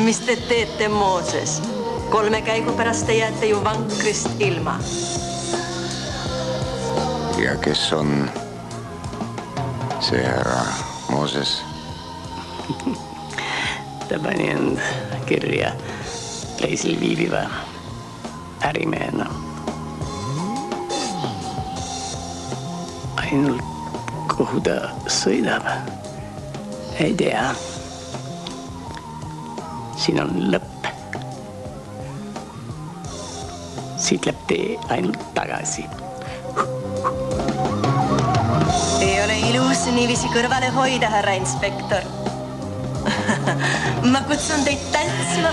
Mis te teete, Mooses? 3 käigu pärast te jääte ju vankrist ilma. Ja kes on see härra Mooses? Ta pani end kirja reisil viibiva ärimehena. Ainult kuhu ta sõidab, ei tea. Siin on lõpp. Siit läheb tee ainult tagasi. Ei ole ilus niiviisi kõrvale hoida, härra inspektor. Ma kutsun teid tantsima.